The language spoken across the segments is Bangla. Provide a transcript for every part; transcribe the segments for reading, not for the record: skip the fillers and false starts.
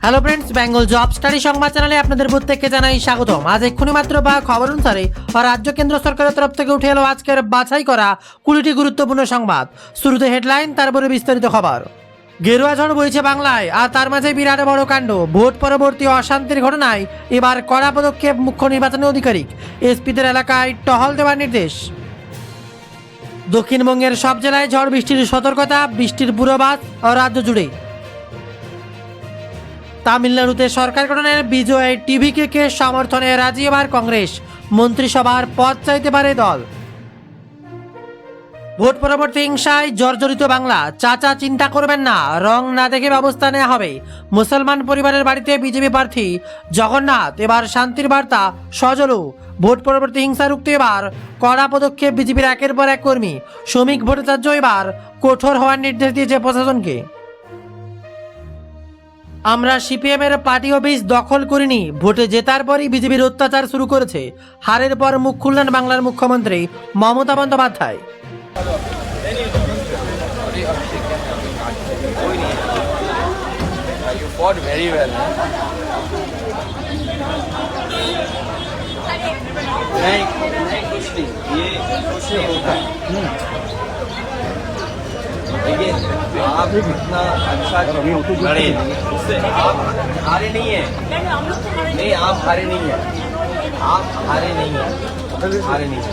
Hello friends, Bengal job study সংবাদ চ্যানেলে আপনাদের প্রত্যেককে জানাই স্বাগতম। আজ এক্ষুনি মাত্র বা খবর অনুসারে রাজ্য কেন্দ্র সরকারের তরফ থেকে উঠে এলো আজকের বাছাই করা 20টি গুরুত্বপূর্ণ সংবাদ। শুরুতে হেডলাইন, তারপরে বিস্তারিত খবর। গেরুয়া ঝড় বইছে বাংলায়, আর তার মাঝে বিরাট বড় কাণ্ড। ভোট পরবর্তী অশান্তির ঘটনায় এবার কড়া পদক্ষেপ মুখ্য নির্বাচনী আধিকারিক। এসপিদের এলাকায় টহল দেওয়ার নির্দেশ। দক্ষিণবঙ্গের সব জেলায় ঝড় বৃষ্টির সতর্কতা, বৃষ্টির পূর্বাভাস রাজ্য জুড়ে। তামিলনাড়ুতে সরকার গঠনের বিজয় টিভিকে সমর্থনে রাজি এবার কংগ্রেস। মন্ত্রিসভার পদ চাইতে পারে দল। ভোট পরবর্তী হিংসায় জর্জরিত বাংলা, চাচা চিন্তা করবেন না, রং না দেখে ব্যবস্থা নেওয়া হবে। মুসলমান পরিবারের বাড়িতে বিজেপি প্রার্থী জগন্নাথ এবার শান্তির বার্তা সজলু। ভোট পরবর্তী হিংসা রুখতে এবার কড়া পদক্ষেপ বিজেপির একের পর এক কর্মী। শ্রমিক ভট্টাচার্য এবার কঠোর হওয়ার নির্দেশ দিয়েছে প্রশাসনকে। আমরা সিপিএম এর পার্টি অফিস দখল করিনি, ভোটে জেতার পরই বিজেপির অত্যাচার শুরু করেছে। হারের পর মুখ খুললেন বাংলার মুখ্যমন্ত্রী Mamata Bandyopadhyay. You fought very well. नहीं कुछ नहीं, ये कुछ नहीं होता है। देखिए आप इतना अच्छा लड़े, उससे आप हारे नहीं है। नहीं, आप हारे नहीं है, आप हारे नहीं है, हारे नहीं है।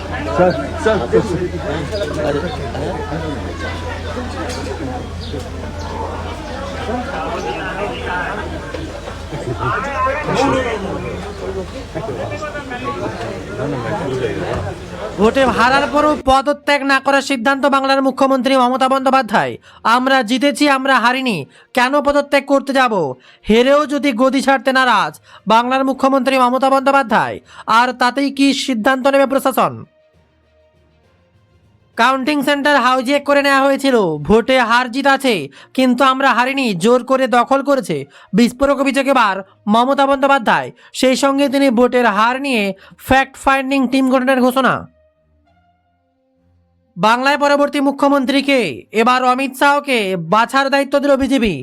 ভোটে হারার পরও পদত্যাগ না করার সিদ্ধান্ত বাংলার মুখ্যমন্ত্রী মমতা বন্দ্যোপাধ্যায়। আমরা জিতেছি, আমরা হারিনি, কেন পদত্যাগ করতে যাব? হেরেও যদি গদি ছাড়তে নারাজ বাংলার মুখ্যমন্ত্রী মমতা বন্দ্যোপাধ্যায়, আর তাতেই কি সিদ্ধান্ত নেবে প্রশাসন? কাউন্টিং সেন্টার হাইজ্যাক করে নেওয়া হয়েছিল, ভোটে হার জিত আছে, কিন্তু আমরা হারিনি, জোর করে দখল করেছে। বিস্ফোরক অভিযোগ এবার মমতা বন্দ্যোপাধ্যায়। সেই সঙ্গে তিনি ভোটের হার নিয়ে ফ্যাক্ট ফাইন্ডিং টিম গঠনের ঘোষণা। বাংলায় পরবর্তী মুখ্যমন্ত্রীকে এবার অমিত শাহকে বাছার দায়িত্ব দিল বিজেপি।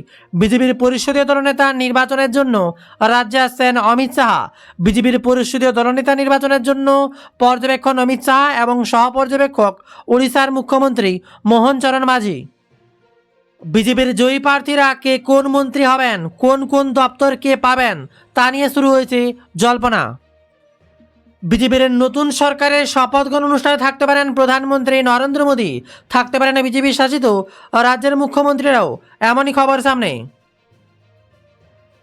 বিজেপির পরিষদীয় দলনেতা নির্বাচনের জন্য রাজ্যে আসছেন অমিত শাহ। বিজেপির পরিষদীয় দলনেতা নির্বাচনের জন্য পর্যবেক্ষণ অমিত শাহ এবং সহপর্যবেক্ষক ওড়িশার মুখ্যমন্ত্রী মোহন চরণ মাঝি। বিজেপির জয়ী প্রার্থীরা কে কোন মন্ত্রী হবেন, কোন কোন দপ্তর কে পাবেন, তা নিয়ে শুরু হয়েছে জল্পনা। বিজেপির নতুন সরকারের শপথ গ্রহণ অনুষ্ঠানে থাকতে পারেন প্রধানমন্ত্রী নরেন্দ্র মোদী, থাকতে পারেন বিজেপি শাসিত রাজ্যের মুখ্যমন্ত্রীরাও, এমনই খবর সামনে।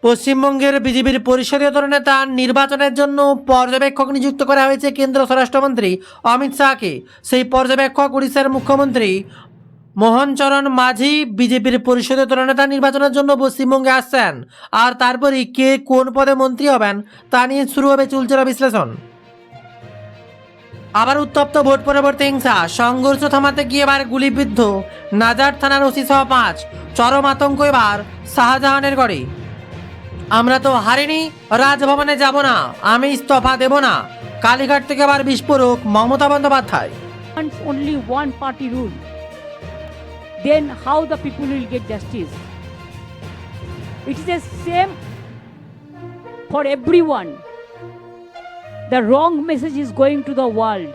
পশ্চিমবঙ্গের বিজেপির পরিষদীয় দলনেতা নির্বাচনের জন্য পর্যবেক্ষক নিযুক্ত করা হয়েছে কেন্দ্র স্বরাষ্ট্রমন্ত্রী অমিত শাহকে। সেই পর্যবেক্ষক উড়িষ্যার মুখ্যমন্ত্রী মোহন চরণ মাঝি বিজেপির পরিষদীয় দলনেতা নির্বাচনের জন্য পশ্চিমবঙ্গে আসছেন। আর তারপরই কে কোন পদে মন্ত্রী হবেন তা নিয়ে শুরু হবে চুলচেরা বিশ্লেষণ। আবার উত্তপ্ত ভোট পরবর্তী হিংসা, সংঘর্ষ থামাতে গিয়ে এবার গুলিবিদ্ধ নাজার থানার ওসি সহ 5। চরম আতঙ্ক এবার শাহজাহানের গড়ে। আমরা তো হারিনি, রাজভবনে যাব না, আমি ইস্তফা দেব না। কালীঘাট থেকে এবার বিস্ফোরক Mamata Bandyopadhyay. Only one party rule, then how the people will get justice? It is the same for everyone. The wrong message is going to the world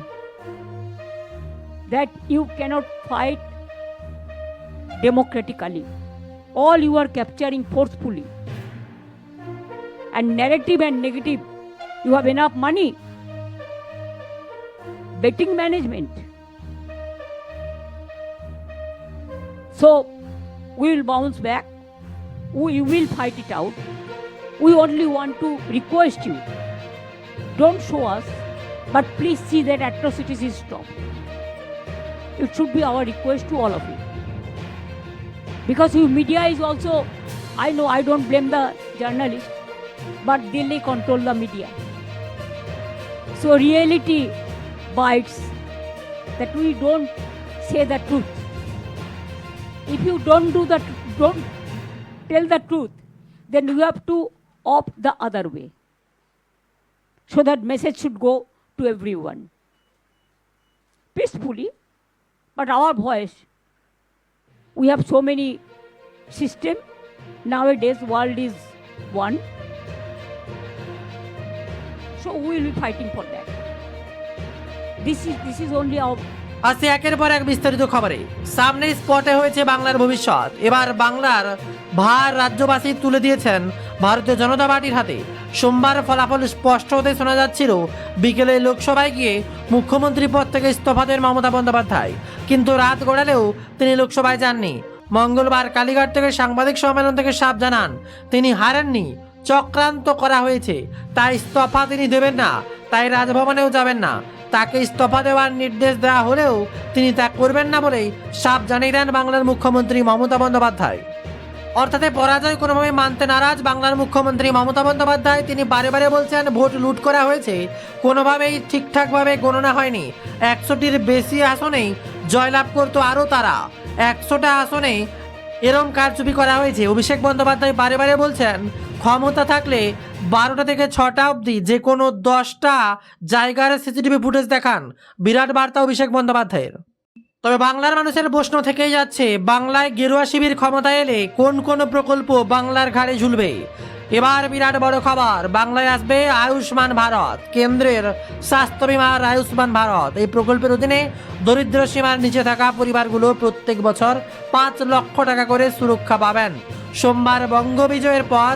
that you cannot fight democratically. All you are capturing forcefully. And narrative and negative, you have enough money. Betting management. So we will bounce back. We will fight it out. We only want to request you, don't show us, but please see that atrocities is stopped. It should be our request to all of you. Because you media is also, I know I don't blame the journalist, but they control the media. So reality bites that we don't say the truth. If you don't tell the truth, then you have to opt the other way, so that message should go to everyone peacefully. But our voice, we have so many system nowadays. World is one. So we will be fighting for that. This is only our আসছে একের পর এক বিস্তারিত খবরে। সামনে স্পটে হয়েছে বাংলার ভবিষ্যৎ। এবার বাংলার ভার রাজ্যবাসী তুলে দিয়েছেন ভারতীয় জনতা পার্টির হাতে। সোমবার ফলাফল স্পষ্ট হতে শোনা যাচ্ছিল বিকেলে লোকসভায় গিয়ে মুখ্যমন্ত্রী পদ থেকে ইস্তফা দেন মমতা বন্দ্যোপাধ্যায়, কিন্তু রাত গড়ালেও তিনি লোকসভায় যাননি। মঙ্গলবার কালীঘাট থেকে সাংবাদিক সম্মেলন থেকে সাফ জানান তিনি হারেননি, চক্রান্ত করা হয়েছে, তাই ইস্তফা তিনি দেবেন না, তাই রাজভবনেও যাবেন না। তাকে ইস্তফা দেওয়ার নির্দেশ দেওয়া হলেও তিনি তা করবেন না বলেই সাফ জানিয়ে দেন বাংলার মুখ্যমন্ত্রী মমতা বন্দ্যোপাধ্যায়। অর্থাৎ পরাজয় কোনোভাবে মানতে নারাজ বাংলার মুখ্যমন্ত্রী মমতা বন্দ্যোপাধ্যায়। তিনি বারে বারে বলছেন ভোট লুট করা হয়েছে, কোনোভাবেই ঠিকঠাকভাবে গণনা হয়নি। 100টির বেশি আসনেই জয়লাভ করতো আরও তারা, 100টা আসনে এরম কারচুপি করা হয়েছে। অভিষেক বন্দ্যোপাধ্যায় বারে বারে বলছেন ক্ষমতা থাকলে 12টা থেকে 6টা অবধি যে কোনো 10টা জায়গার সিসিটিভি ফুটেজ দেখান। বিরাট বার্তা অভিষেক বন্দ্যোপাধ্যায়ের। তবে বাংলার মানুষের প্রশ্ন থেকেই যাচ্ছে, বাংলায় গেরুয়া শিবির ক্ষমতায় এলে কোন কোন প্রকল্প বাংলার ঘাড়ে ঝুলবে। এবার বিরাট বড় খবর, বাংলায় আসবে আয়ুষ্মান ভারত। কেন্দ্রের স্বাস্থ্য বিমার আয়ুষ্মান ভারত এই প্রকল্পের অধীনে দরিদ্র সীমার নিচে থাকা পরিবারগুলো প্রত্যেক বছর 5 লক্ষ টাকা করে সুরক্ষা পাবেন। সোমবার বঙ্গ বিজয়ের পর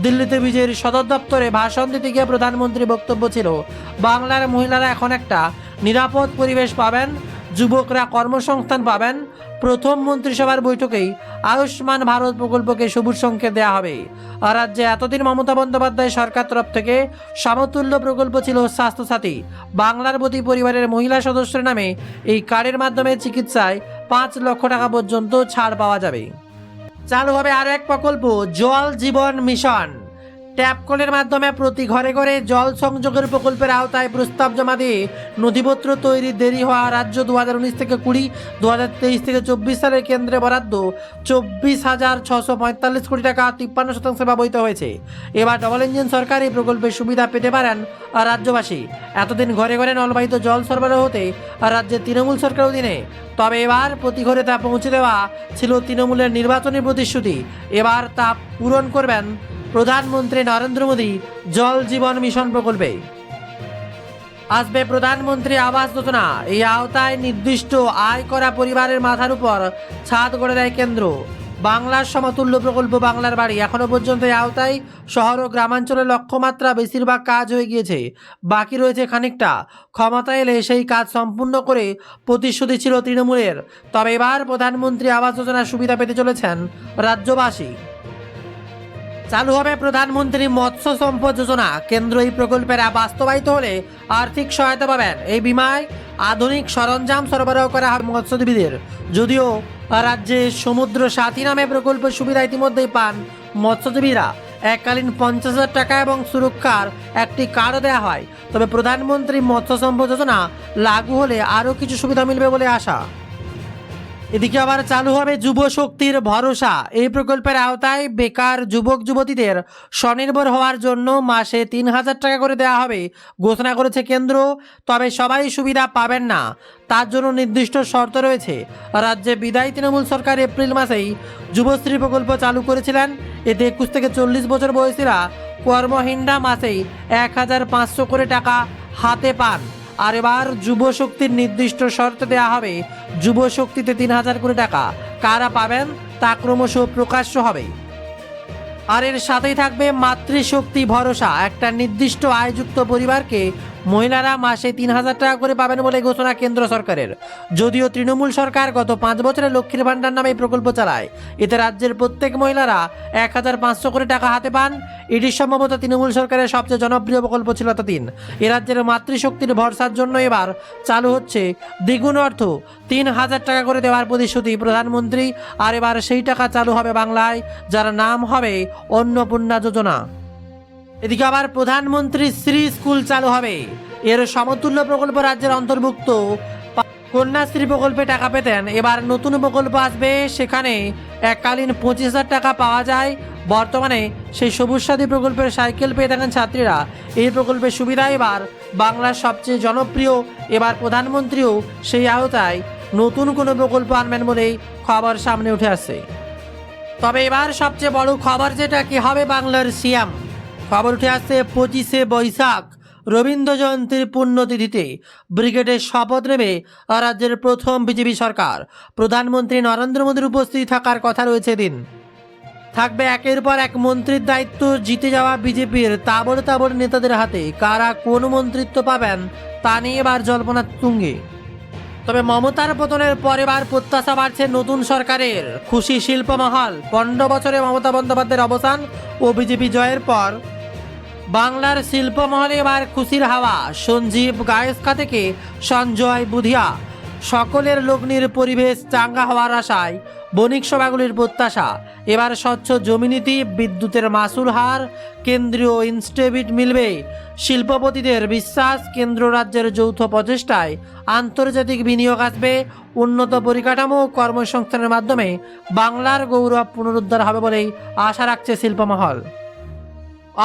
দিল্লিতে বিজয়ের সদর দপ্তরে ভাষণ দিতে গিয়ে প্রধানমন্ত্রী বক্তব্য ছিল, বাংলার মহিলারা এখন একটা নিরাপদ পরিবেশ পাবেন, যুবকরা কর্মসংস্থান পাবেন। প্রথম মন্ত্রিসভার বৈঠকেই আয়ুষ্মান ভারত প্রকল্পকে সবুজ সংকেত দেওয়া হবে। আর রাজ্যে এতদিন মমতা বন্দ্যোপাধ্যায় সরকার তরফ থেকে সমতুল্য প্রকল্প ছিল স্বাস্থ্যসাথী। বাংলার প্রতি পরিবারের মহিলা সদস্যের নামে এই কার্ডের মাধ্যমে চিকিৎসায় 5 লক্ষ টাকা পর্যন্ত ছাড় পাওয়া যাবে। চালু হবে আরও এক প্রকল্প, জল জীবন মিশন। ট্যাপ কলের মাধ্যমে প্রতি ঘরে ঘরে জল সংযোগের প্রকল্পের আওতায় প্রস্তাব জমা দিয়ে নথিপত্র তৈরি দেরি হওয়া রাজ্য 2019 থেকে 20, 2023 থেকে 24 সালের কেন্দ্রে বরাদ্দ 24,645 কোটি টাকা 53% ব্যবহৃত হয়েছে। এবার ডবল ইঞ্জিন সরকার এই প্রকল্পের সুবিধা পেতে পারেন রাজ্যবাসী। এতদিন ঘরে ঘরে নলবাহিত জল সরবরাহ হতে রাজ্যের তৃণমূল সরকার অধীনে, তবে এবার প্রতি ঘরে তা পৌঁছে দেওয়া ছিল তৃণমূলের নির্বাচনী প্রতিশ্রুতি। এবার তা পূরণ করবেন প্রধানমন্ত্রী নরেন্দ্র মোদী জল জীবন মিশন প্রকল্পে। আসবে প্রধানমন্ত্রী আবাস যোজনা। এই আওতায় নির্দিষ্ট আয় করা পরিবারের মাথার উপর ছাদ গড়ে দেয় কেন্দ্র। বাংলার সমতুল্য প্রকল্প বাংলার বাড়ি। এখনো পর্যন্ত এই আওতায় শহর ও গ্রামাঞ্চলের লক্ষ্যমাত্রা বেশিরভাগ কাজ হয়ে গিয়েছে, বাকি রয়েছে খানিকটা। ক্ষমতা এলে সেই কাজ সম্পূর্ণ করে প্রতিশ্রুতি ছিল তৃণমূলের। তবে এবার প্রধানমন্ত্রী আবাস যোজনার সুবিধা পেতে চলেছেন রাজ্যবাসী। চালু হবে প্রধানমন্ত্রী মৎস্য সম্পদ যোজনা। কেন্দ্র এই প্রকল্পের বাস্তবায়িত হলে আর্থিক সহায়তা পাবেন। এই বিমায় আধুনিক সরঞ্জাম সরবরাহ করা হবে মৎস্যজীবীদের। যদিও রাজ্যে সমুদ্র সাথী নামে প্রকল্পের সুবিধা ইতিমধ্যেই পান মৎস্যজীবীরা। এককালীন 50,000 টাকা এবং সুরক্ষার একটি কার্ড দেওয়া হয়। তবে প্রধানমন্ত্রী মৎস্য সম্পদ যোজনা লাগু হলে আরও কিছু সুবিধা মিলবে বলে আশা। এদিকে আবার চালু হবে যুব শক্তির ভরসা। এই প্রকল্পের আওতায় বেকার যুবক যুবতীদের স্বনির্ভর হওয়ার জন্য মাসে 3,000 টাকা করে দেওয়া হবে ঘোষণা করেছে কেন্দ্র। তবে সবাই সুবিধা পাবেন না, তার জন্য নির্দিষ্ট শর্ত রয়েছে। রাজ্যে বিদায়ী তৃণমূল সরকার এপ্রিল মাসেই যুবশ্রী প্রকল্প চালু করেছিলেন। এতে 21 থেকে 40 বছর বয়সীরা কর্মহীনরা মাসেই 1,500 করে টাকা হাতে পান। আর এবার যুব শক্তির নির্দিষ্ট শর্ত দেওয়া হবে, যুব শক্তিতে 3,000 কোটি টাকা। কারা পাবেন তা ক্রমশ প্রকাশ্য হবে। আর এর সাথেই থাকবে মাতৃশক্তি ভরসা। একটা নির্দিষ্ট আয়যুক্ত পরিবারকে মহিলারা মাসে 3,000 টাকা করে পাবেন বলে ঘোষণা কেন্দ্র সরকারের। যদিও তৃণমূল সরকার গত 5 বছরে লক্ষ্মীর ভাণ্ডার নামে এই প্রকল্প চালায়। এতে রাজ্যের প্রত্যেক মহিলারা 1,500 করে টাকা হাতে পান। এটি সম্ভবত তৃণমূল সরকারের সবচেয়ে জনপ্রিয় প্রকল্প ছিল এতদিন। এ রাজ্যের মাতৃশক্তির ভরসার জন্য এবার চালু হচ্ছে দ্বিগুণ অর্থ, 3,000 টাকা করে দেওয়ার প্রতিশ্রুতি প্রধানমন্ত্রী। আর এবার সেই টাকা চালু হবে বাংলায়, যার নাম হবে অন্নপূর্ণা যোজনা। এদিকে আবার প্রধানমন্ত্রী শ্রী স্কুল চালু হবে। এর সমতুল্য প্রকল্প রাজ্যের অন্তর্ভুক্ত। কন্যাশ্রী প্রকল্পে টাকা পেতেন, এবার নতুন প্রকল্প আসবে। সেখানে এককালীন 25,000 টাকা পাওয়া যায়। বর্তমানে সেই সবুজ সাথী প্রকল্পের সাইকেল পেয়ে থাকেন ছাত্রীরা। এই প্রকল্পের সুবিধা এবার বাংলার সবচেয়ে জনপ্রিয়। এবার প্রধানমন্ত্রীও সেই আওতায় নতুন কোনো প্রকল্প আনবেন বলেই খবর সামনে উঠে আসছে। তবে এবার সবচেয়ে বড় খবর যেটা কি হবে বাংলার সিএম। খবর উঠে আসছে 25শে বৈশাখ রবীন্দ্র জয়ন্তীর পুণ্যতিথিতে ব্রিগেডের শপথ নেবে রাজ্যের প্রথম বিজেপি সরকার। প্রধানমন্ত্রী নরেন্দ্র মোদীর উপস্থিত থাকার কথা রয়েছে দিন। থাকবে একের পর এক মন্ত্রীর দায়িত্ব জিতে যাওয়া বিজেপির তাবড় তাবড় নেতাদের হাতে। কারা কোন মন্ত্রিত্ব পাবেন তা নিয়ে এবার জল্পনা তুঙ্গে। তবে মমতার পতনের পর এবার প্রত্যাশা বাড়ছে নতুন সরকারের। খুশি শিল্পমহল। 15 বছরে মমতা বন্দ্যোপাধ্যায়ের অবসান ও বিজেপি জয়ের পর বাংলার শিল্পমহলে এবার খুশির হাওয়া। সঞ্জীব গায়েস্কা থেকে সঞ্জয় বুধিয়া সকলের লগ্নির পরিবেশ চাঙ্গা হওয়ার আশায় বণিক সভাগুলির প্রত্যাশা। এবার স্বচ্ছ জমিনীতি, বিদ্যুতের মাসুল হার, কেন্দ্রীয় ইনস্টেবিট মিলবে। শিল্পপতিদের বিশ্বাস, কেন্দ্র রাজ্যের যৌথ প্রচেষ্টায় আন্তর্জাতিক বিনিয়োগ আসবে। উন্নত পরিকাঠামো ও কর্মসংস্থানের মাধ্যমে বাংলার গৌরব পুনরুদ্ধার হবে বলেই আশা রাখছে শিল্পমহল।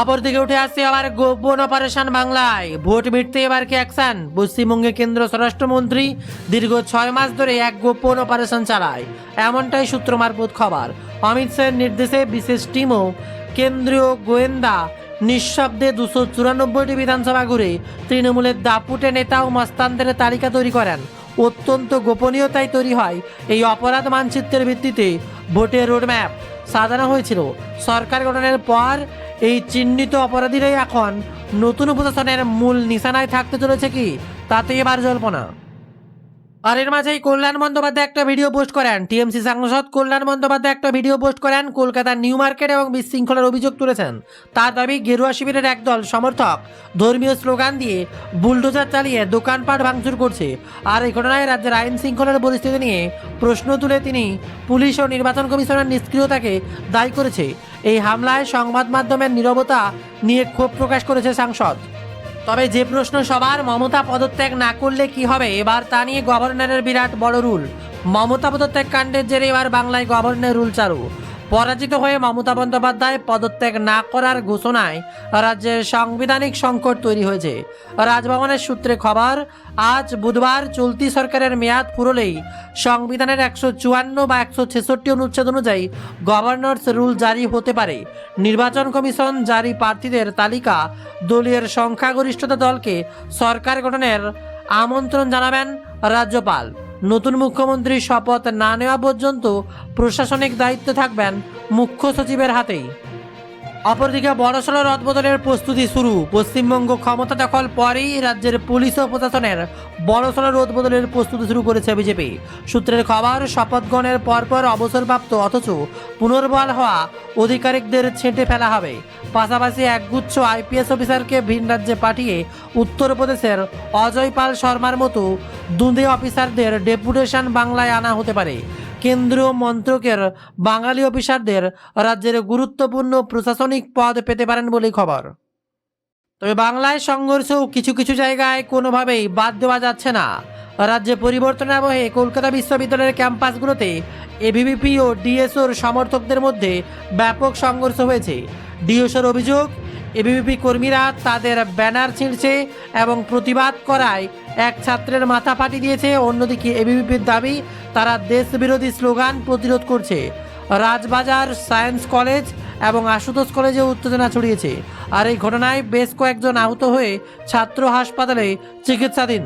অপরদিকে উঠে আসছে আবার গোপন অপারেশন বাংলায়। ভোট মিটতে এবার কি অ্যাকশন। পশ্চিমবঙ্গে কেন্দ্র স্বরাষ্ট্রমন্ত্রী দীর্ঘ 6 মাস ধরে এক গোপন অপারেশন চালায়, এমনটাই সূত্র মারফত খবর। অমিত শাহের নির্দেশে বিশেষ টিমও কেন্দ্রীয় গোয়েন্দা নিঃশব্দে 294টি বিধানসভা ঘুরে তৃণমূলের দাপুটে নেতা ও মস্তানদের তালিকা তৈরি করেন। অত্যন্ত গোপনীয়তায় তৈরি হয় এই অপরাধ মানচিত্রের ভিত্তিতে ভোটের রোডম্যাপ সাজানো হয়েছিল। সরকার গঠনের পর এই চিহ্নিত অপরাধীরাই এখন নতুন প্রশাসনের মূল নিশানায় থাকতে চলেছে কি, তাতে এবার জল্পনা। আর এর মাঝেই কল্যাণ বন্দ্যোপাধ্যায় একটা ভিডিও পোস্ট করেন। টিএমসি সাংসদ কল্যাণ বন্দ্যোপাধ্যায় একটা ভিডিও পোস্ট করেন। কলকাতার নিউ মার্কেট এবং বিশৃঙ্খলার অভিযোগ তুলেছেন। তার দাবি, গেরুয়া শিবিরের একদল সমর্থক ধর্মীয় স্লোগান দিয়ে বুলডোজার চালিয়ে দোকানপাট ভাঙচুর করছে। আর এই ঘটনায় রাজ্যের আইন শৃঙ্খলার পরিস্থিতি নিয়ে প্রশ্ন তুলে তিনি পুলিশ ও নির্বাচন কমিশনের নিষ্ক্রিয়তাকে দায়ী করেছে। এই হামলায় সংবাদ মাধ্যমের নীরবতা নিয়ে ক্ষোভ প্রকাশ করেছে সাংসদ। তবে যে প্রশ্ন সবার, মমতা পদত্যাগ না করলে কি হবে এবার তা নিয়ে গভর্নরের বিরাট বড় রুল। মমতা পদত্যাগ কাণ্ডের জেরে এবার বাংলায় গভর্নর রুল চালু। পরাজিত হয়ে মমতা বন্দ্যোপাধ্যায় পদত্যাগ না করার ঘোষণায় রাজ্যের সাংবিধানিক সংকট তৈরি হয়েছে। রাজভবনের সূত্রে খবর, আজ বুধবার চলতি সরকারের মেয়াদ ফুরলেই সংবিধানের 154 বা 166 অনুচ্ছেদ অনুযায়ী গভর্নরস রুল জারি হতে পারে। নির্বাচন কমিশন জারি প্রার্থীদের তালিকা দলীয় সংখ্যাগরিষ্ঠতা দলকে সরকার গঠনের আমন্ত্রণ জানাবেন রাজ্যপাল। নতুন মুখ্যমন্ত্রী শপথ না নেওয়া পর্যন্ত প্রশাসনিক দায়িত্ব থাকবেন মুখ্য সচিবের হাতেই। অপরদিকে বড়সড় রদবদলের প্রস্তুতি শুরু। পশ্চিমবঙ্গ ক্ষমতা দখল পরেই রাজ্যের পুলিশ ও প্রশাসনের বড়সড় রদবদলের প্রস্তুতি শুরু করেছে বিজেপি। সূত্রের খবর, শপথ গ্রহণের পরপর অবসরপ্রাপ্ত অথচ পুনর্বহাল হওয়া আধিকারিকদের ছেঁটে ফেলা হবে। পাশাপাশি একগুচ্ছ আইপিএস অফিসারকে ভিন রাজ্যে পাঠিয়ে উত্তরপ্রদেশের অজয় পাল শর্মার মতো দুঁদে অফিসারদের ডেপুটেশন বাংলায় আনা হতে পারে। কেন্দ্রীয় মন্ত্রকের বাঙালি অফিসারদের রাজ্যের গুরুত্বপূর্ণ প্রশাসনিক পদ পেতে পারেন বলেই খবর। তবে বাংলায় সংঘর্ষও কিছু কিছু জায়গায় কোনোভাবেই বাদ দেওয়া যাচ্ছে না। রাজ্যে পরিবর্তনের আবহে কলকাতা বিশ্ববিদ্যালয়ের ক্যাম্পাসগুলোতে এবিভিপি ও ডিএসওর সমর্থকদের মধ্যে ব্যাপক সংঘর্ষ হয়েছে। ডিএসওর অভিযোগ, এবিভিপি কর্মীরা তাদের ব্যানার ছিঁড়ছে এবং প্রতিবাদ করায় এক ছাত্রের মাথা ফাটিয়ে দিয়েছে। অন্যদিকে এবিভিপির দাবি, তারা দেশবিরোধী স্লোগান প্রতিরোধ করছে। রাজবাজার সায়েন্স কলেজ এবং আশুতোষ কলেজে উত্তেজনা ছড়িয়েছে। আর এই ঘটনায় বেশ কয়েকজন আহত হয়ে ছাত্র হাসপাতালে চিকিৎসাধীন।